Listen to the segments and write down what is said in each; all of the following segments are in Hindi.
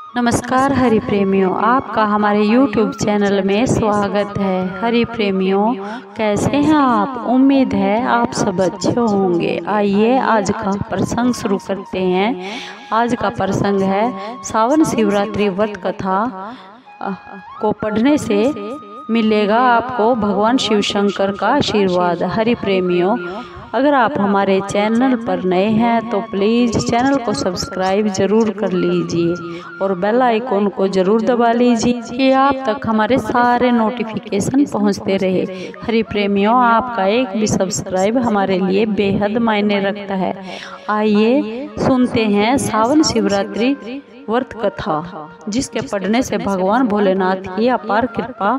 नमस्कार हरि प्रेमियों, आपका हमारे YouTube चैनल में स्वागत है। हरि प्रेमियों, कैसे हैं आप? उम्मीद है आप सब अच्छे होंगे। आइए आज का प्रसंग शुरू करते हैं। आज का प्रसंग है सावन शिवरात्रि व्रत कथा को पढ़ने से मिलेगा आपको भगवान शिव शंकर का आशीर्वाद। हरि प्रेमियों, अगर आप हमारे चैनल पर नए हैं तो प्लीज़ चैनल को सब्सक्राइब जरूर कर लीजिए और बेल आइकॉन को जरूर दबा लीजिए कि आप तक हमारे सारे नोटिफिकेशन पहुंचते रहे। हरि प्रेमियों, आपका एक भी सब्सक्राइब हमारे लिए बेहद मायने रखता है। आइए सुनते हैं सावन शिवरात्रि व्रत कथा, जिसके पढ़ने से भगवान भोलेनाथ की अपार कृपा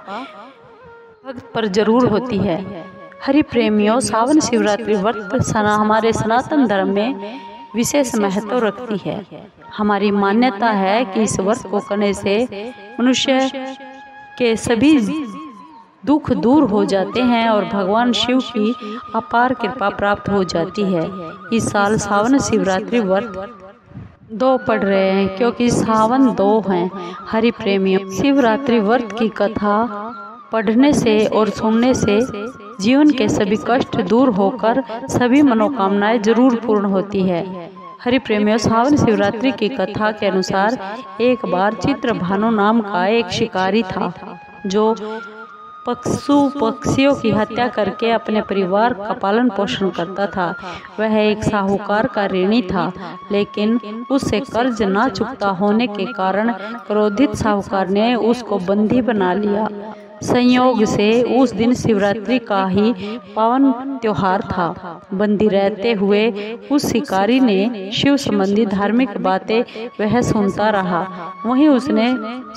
भक्त पर जरूर होती है। हरि प्रेमियों, सावन शिवरात्रि व्रत हमारे सनातन धर्म में विशेष महत्व रखती है। हमारी मान्यता है कि इस व्रत को करने से मनुष्य के सभी दुख दूर हो जाते हैं और भगवान शिव की अपार कृपा प्राप्त हो जाती है। इस साल सावन शिवरात्रि व्रत 2 पढ़ रहे हैं क्योंकि सावन 2 हैं। हरि प्रेमियों, शिवरात्रि व्रत की कथा पढ़ने से और सुनने से जीवन के सभी कष्ट दूर होकर सभी मनोकामनाएं जरूर पूर्ण होती है। हरि प्रेमियों, सावन शिवरात्रि की कथा के अनुसार एक बार चित्रभानु नाम का एक शिकारी था जो पक्षियों की हत्या करके अपने परिवार का पालन पोषण करता था। वह एक साहूकार का ऋणी था, लेकिन उससे कर्ज ना चुकता होने के कारण क्रोधित साहूकार ने उसको बंदी बना लिया। संयोग से उस दिन शिवरात्रि का ही पावन त्योहार था। बंदी रहते हुए उस शिकारी ने शिव संबंधी धार्मिक बातें वह सुनता रहा। वहीं उसने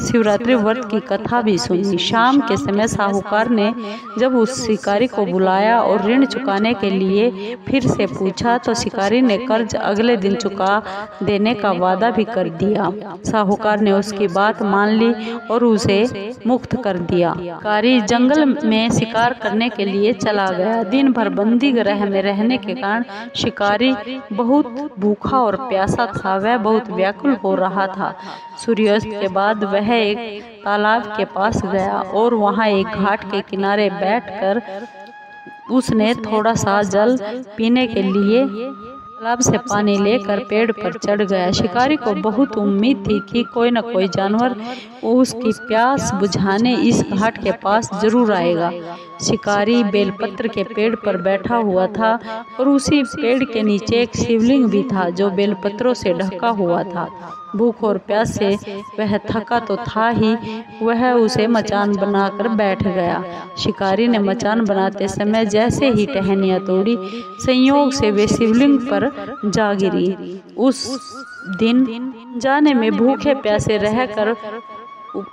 शिवरात्रि व्रत की कथा भी सुनी। शाम के समय साहूकार ने जब उस शिकारी को बुलाया और ऋण चुकाने के लिए फिर से पूछा तो शिकारी ने कर्ज अगले दिन चुका देने का वादा भी कर दिया। साहूकार ने उसकी बात मान ली और उसे मुक्त कर दिया। शिकारी जंगल में शिकार करने के लिए चला गया। दिन भर बंदी गृह में रहने के कारण शिकारी बहुत भूखा और प्यासा था। वह बहुत व्याकुल हो रहा था। सूर्यास्त के बाद वह एक तालाब के पास गया और वहां एक घाट के किनारे बैठकर उसने थोड़ा सा जल पीने के लिए तालाब से पानी लेकर पेड़ पर चढ़ गया। शिकारी को बहुत उम्मीद थी कि कोई न कोई जानवर उसकी प्यास बुझाने इस घाट के पास जरूर आएगा। शिकारी बेलपत्र के पेड़ पर बैठा हुआ था और उसी पेड़ के नीचे एक शिवलिंग भी था जो बेलपत्रों से ढका हुआ था। भूख और प्यास से वह थका तो था ही, वह उसे मचान बनाकर बैठ गया। शिकारी ने मचान बनाते समय जैसे ही टहनियाँ तोड़ी, संयोग से वे शिवलिंग पर जा गिरी। उस दिन जाने में भूखे प्यासे रहकर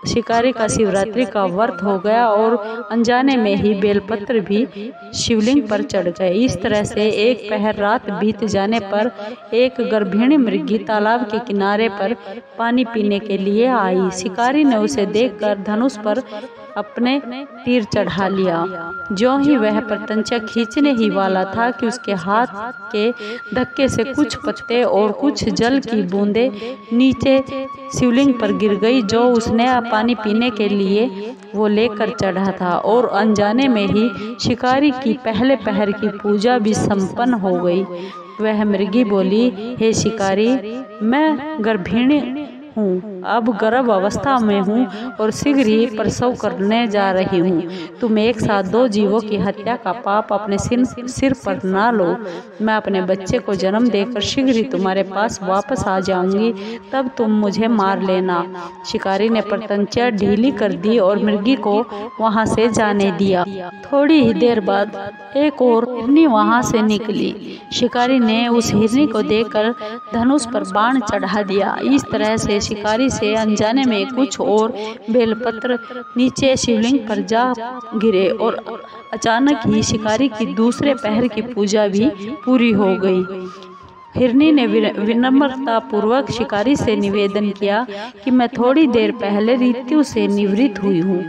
शिकारी का शिवरात्रि का व्रत हो गया और अनजाने में ही बेलपत्र भी शिवलिंग पर चढ़ गए। इस तरह से एक पहर रात बीत जाने पर एक गर्भिणी मृगी तालाब के किनारे पर पानी पीने के लिए आई। शिकारी ने उसे देखकर धनुष पर अपने तीर चढ़ा लिया। ज्यों ही वह प्रत्यंचा खींचने ही वाला था कि उसके हाथ के धक्के से कुछ पत्ते और कुछ जल की बूंदें नीचे शिवलिंग पर गिर गई जो उसने पानी पीने के लिए वो लेकर चढ़ा था। और अनजाने में ही शिकारी की पहले पहर की पूजा भी संपन्न हो गई। वह मृगी बोली, हे शिकारी, मैं गर्भिणी हूँ, अब गर्भ अवस्था में हूँ और शीघ्र ही प्रसव करने जा रही हूँ। तुम एक साथ 2 जीवों की हत्या का पाप अपने सिर पर ना लो। मैं अपने बच्चे को जन्म देकर शीघ्र ही तुम्हारे पास वापस आ जाऊंगी, तब तुम मुझे मार लेना। शिकारी ने प्रत्यंचा ढीली कर दी और मृगी को वहाँ से जाने दिया। थोड़ी ही देर बाद एक और हिरनी वहाँ से निकली। शिकारी ने उस हिरनी को देखकर धनुष पर बाण चढ़ा दिया। इस तरह से शिकारी से अनजाने में कुछ और बेलपत्र नीचे शिवलिंग पर जा गिरे और अचानक ही शिकारी की दूसरे पहर की पूजा भी पूरी हो गई। हिरनी ने विनम्रता पूर्वक शिकारी से निवेदन किया कि मैं थोड़ी देर पहले मृत्यु से निवृत्त हुई हूँ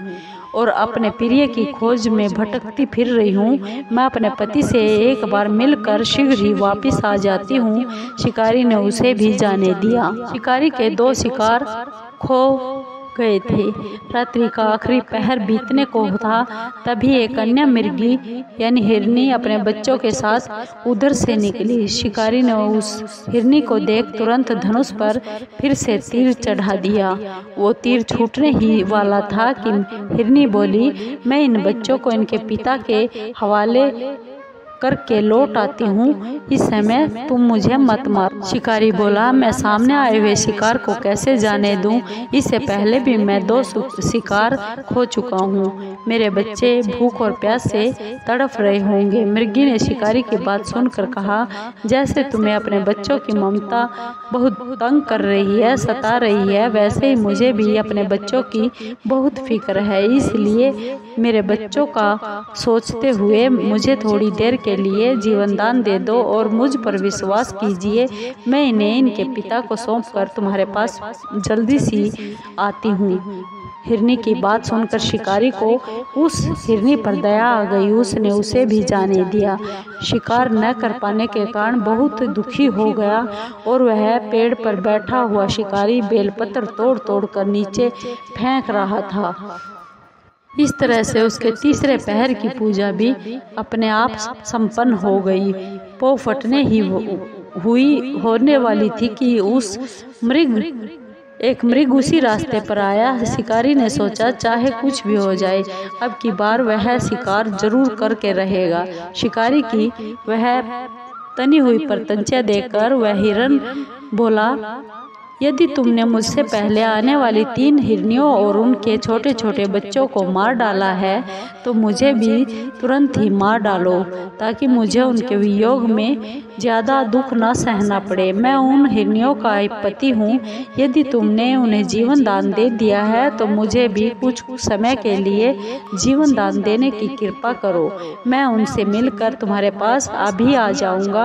और अपने प्रिय की खोज में भटकती फिर रही हूँ। मैं अपने पति से एक बार मिलकर शीघ्र ही वापस आ जाती हूँ। शिकारी ने उसे भी जाने दिया। शिकारी के 2 शिकार खो गए थे। रात्रि का आखिरी पहर बीतने को था, तभी एक अन्य मृगी यानी हिरनी अपने बच्चों के साथ उधर से निकली। शिकारी ने उस हिरनी को देख तुरंत धनुष पर फिर से तीर चढ़ा दिया। वो तीर छूटने ही वाला था कि हिरनी बोली, मैं इन बच्चों को इनके पिता के हवाले करके लौट आती हूँ, इस समय तुम मुझे मत मार। शिकारी बोला, मैं सामने आए हुए शिकार को कैसे जाने दूं? इससे पहले भी मैं 2 शिकार खो चुका हूँ। मेरे बच्चे भूख और प्यास से तड़फ रहे होंगे। मृगी ने शिकारी की बात सुनकर कहा, जैसे तुम्हें अपने बच्चों की ममता बहुत तंग कर रही है, सता रही है, वैसे ही मुझे भी अपने बच्चों की बहुत फिक्र है। इसलिए मेरे बच्चों का सोचते हुए मुझे थोड़ी देर के लिए जीवन दान दे दो और मुझ पर विश्वास कीजिए। मैं इन्हें इनके पिता को सौंपकर तुम्हारे पास जल्दी सी आती हूँ। हिरनी की बात सुनकर शिकारी को उस हिरनी पर दया आ गई। उसने उसे भी जाने दिया। शिकार न कर पाने के कारण बहुत दुखी हो गया और वह पेड़ पर बैठा हुआ शिकारी बेलपत्र तोड़ तोड़ कर नीचे फेंक रहा था। इस तरह से उसके तीसरे पहर की पूजा भी अपने आप संपन्न हो गई। पौ फटने ही होने वाली थी कि एक मृग उसी रास्ते पर आया। शिकारी ने सोचा, चाहे कुछ भी हो जाए, अब की बार वह शिकार जरूर करके रहेगा। शिकारी की वह तनी हुई परतंचा देखकर वह हिरन बोला, यदि तुमने मुझसे पहले आने वाली 3 हिरनियों और उनके छोटे छोटे बच्चों को मार डाला है, तो मुझे भी तुरंत ही मार डालो, ताकि मुझे उनके वियोग में ज़्यादा दुख न सहना पड़े। मैं उन हिरनियों का पति हूँ। यदि तुमने उन्हें जीवन दान दे दिया है, तो मुझे भी कुछ समय के लिए जीवन दान देने की कृपा करो। मैं उनसे मिलकर तुम्हारे पास अभी आ जाऊँगा।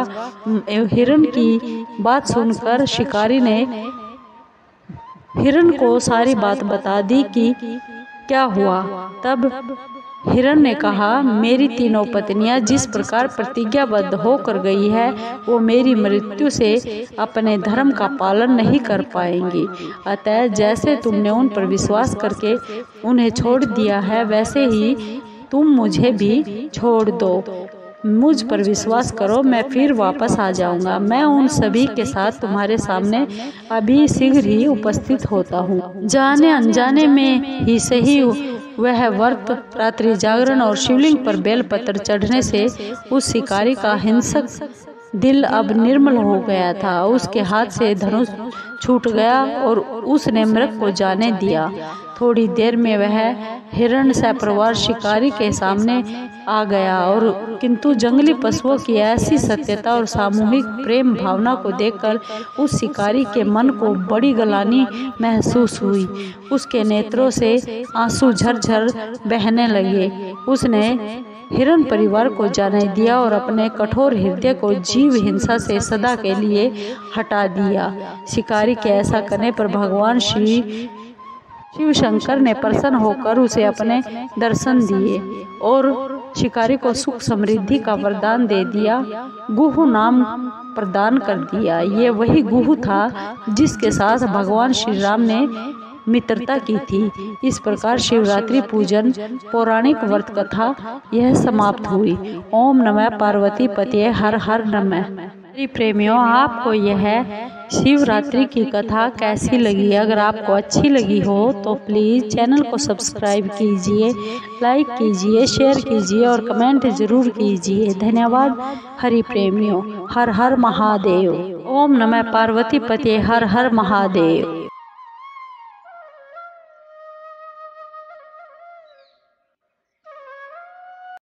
हिरन की बात सुनकर शिकारी ने हिरन को सारी बात बता दी कि क्या हुआ। तब हिरन ने कहा, मेरी 3 पत्नियां जिस प्रकार प्रतिज्ञाबद्ध होकर गई है, वो मेरी मृत्यु से अपने धर्म का पालन नहीं कर पाएंगी। अतः जैसे तुमने उन पर विश्वास करके उन्हें छोड़ दिया है, वैसे ही तुम मुझे भी छोड़ दो। मुझ पर विश्वास करो, मैं फिर वापस आ जाऊंगा। मैं उन सभी के साथ तुम्हारे सामने अभी शीघ्र ही उपस्थित होता हूँ। जाने अनजाने में ही सही वह व्रत, रात्रि जागरण और शिवलिंग पर बेलपत्र चढ़ने से उस शिकारी का हिंसक दिल अब निर्मल हो गया था। उसके हाथ से धनुष छूट गया और उसने मृग को जाने दिया। थोड़ी देर में वह हिरण सपरिवार शिकारी के सामने आ गया और किंतु जंगली पशुओं की ऐसी सत्यता और सामूहिक प्रेम भावना को देखकर उस शिकारी के मन को बड़ी गलानी महसूस हुई। उसके नेत्रों से आंसू झरझर बहने लगे। उसने हिरण परिवार को जाने दिया और अपने कठोर हृदय को जीव हिंसा से सदा के लिए हटा दिया। शिकारी के ऐसा करने पर भगवान शिव शंकर ने प्रसन्न होकर उसे अपने दर्शन दिए और शिकारी को सुख समृद्धि का वरदान दे दिया। गुहु नाम प्रदान कर दिया। ये वही गुहु था जिसके साथ भगवान श्री राम ने मित्रता की थी। इस प्रकार शिवरात्रि पूजन पौराणिक व्रत कथा यह समाप्त हुई। ओम नमः पार्वती पतये हर हर नमः। प्रेमियों, आपको यह शिवरात्रि की कथा कैसी लगी? अगर आपको अच्छी लगी हो तो प्लीज़ चैनल को सब्सक्राइब कीजिए, लाइक कीजिए, शेयर कीजिए और कमेंट ज़रूर कीजिए। धन्यवाद। हरि प्रेमियों, हर हर महादेव। ओम नमः पार्वती पतये हर हर महादेव।